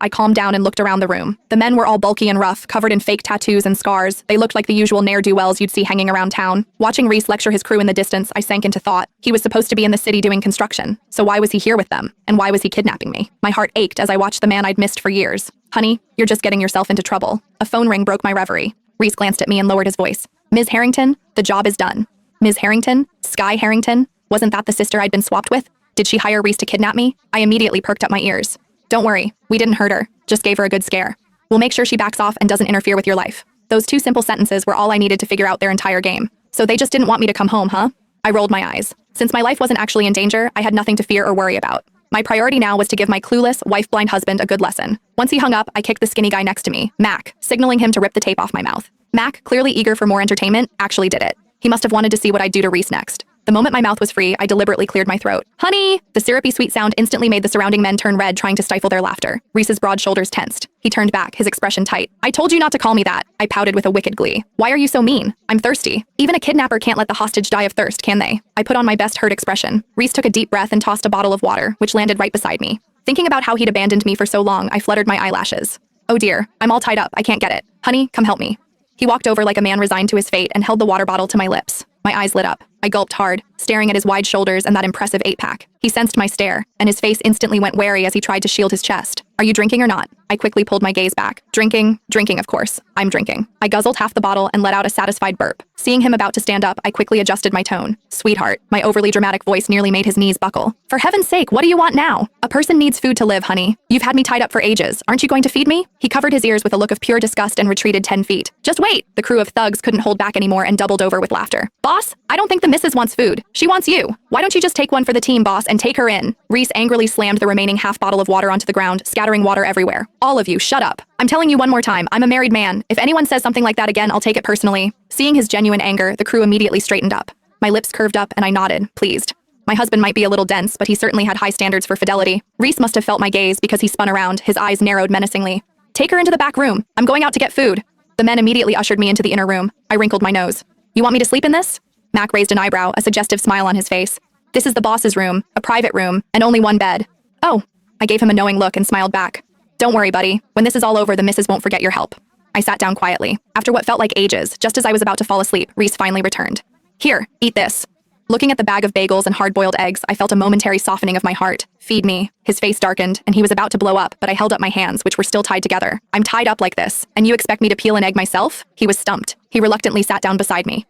I calmed down and looked around the room. The men were all bulky and rough, covered in fake tattoos and scars. They looked like the usual ne'er-do-wells you'd see hanging around town. Watching Reese lecture his crew in the distance, I sank into thought. He was supposed to be in the city doing construction. So why was he here with them? And why was he kidnapping me? My heart ached as I watched the man I'd missed for years. Honey, you're just getting yourself into trouble. A phone ring broke my reverie. Reese glanced at me and lowered his voice. Ms. Harrington, the job is done. Ms. Harrington? Sky Harrington? Wasn't that the sister I'd been swapped with? Did she hire Reese to kidnap me? I immediately perked up my ears. Don't worry, we didn't hurt her, just gave her a good scare. We'll make sure she backs off and doesn't interfere with your life. Those two simple sentences were all I needed to figure out their entire game. So they just didn't want me to come home, huh? I rolled my eyes. Since my life wasn't actually in danger, I had nothing to fear or worry about. My priority now was to give my clueless, wife-blind husband a good lesson. Once he hung up, I kicked the skinny guy next to me, Mac, signaling him to rip the tape off my mouth. Mac, clearly eager for more entertainment, actually did it. He must have wanted to see what I'd do to Reese next. The moment my mouth was free, I deliberately cleared my throat. Honey! The syrupy sweet sound instantly made the surrounding men turn red, trying to stifle their laughter. Reese's broad shoulders tensed. He turned back, his expression tight. I told you not to call me that. I pouted with a wicked glee. Why are you so mean? I'm thirsty. Even a kidnapper can't let the hostage die of thirst, can they? I put on my best hurt expression. Reese took a deep breath and tossed a bottle of water, which landed right beside me. Thinking about how he'd abandoned me for so long, I fluttered my eyelashes. Oh dear, I'm all tied up, I can't get it. Honey, come help me. He walked over like a man resigned to his fate and held the water bottle to my lips. My eyes lit up. I gulped hard, staring at his wide shoulders and that impressive 8-pack. He sensed my stare, and his face instantly went wary as he tried to shield his chest. Are you drinking or not? I quickly pulled my gaze back. Drinking, of course. I'm drinking. I guzzled half the bottle and let out a satisfied burp. Seeing him about to stand up, I quickly adjusted my tone. Sweetheart, my overly dramatic voice nearly made his knees buckle. For heaven's sake, what do you want now? A person needs food to live, honey. You've had me tied up for ages. Aren't you going to feed me? He covered his ears with a look of pure disgust and retreated 10 feet. Just wait! The crew of thugs couldn't hold back anymore and doubled over with laughter. Boss, I don't think the missus wants food. She wants you. Why don't you just take one for the team, boss, and take her in? Reese angrily slammed the remaining half bottle of water onto the ground, scattering water everywhere. All of you, shut up. I'm telling you one more time, I'm a married man. If anyone says something like that again, I'll take it personally. Seeing his genuine anger, the crew immediately straightened up. My lips curved up and I nodded, pleased. My husband might be a little dense, but he certainly had high standards for fidelity. Reese must have felt my gaze because he spun around, his eyes narrowed menacingly. Take her into the back room. I'm going out to get food. The men immediately ushered me into the inner room. I wrinkled my nose. You want me to sleep in this? Mac raised an eyebrow, a suggestive smile on his face. This is the boss's room, a private room, and only one bed. Oh. I gave him a knowing look and smiled back. Don't worry, buddy. When this is all over, the missus won't forget your help. I sat down quietly. After what felt like ages, just as I was about to fall asleep, Reese finally returned. Here, eat this. Looking at the bag of bagels and hard-boiled eggs, I felt a momentary softening of my heart. Feed me. His face darkened, and he was about to blow up, but I held up my hands, which were still tied together. I'm tied up like this, and you expect me to peel an egg myself? He was stumped. He reluctantly sat down beside me.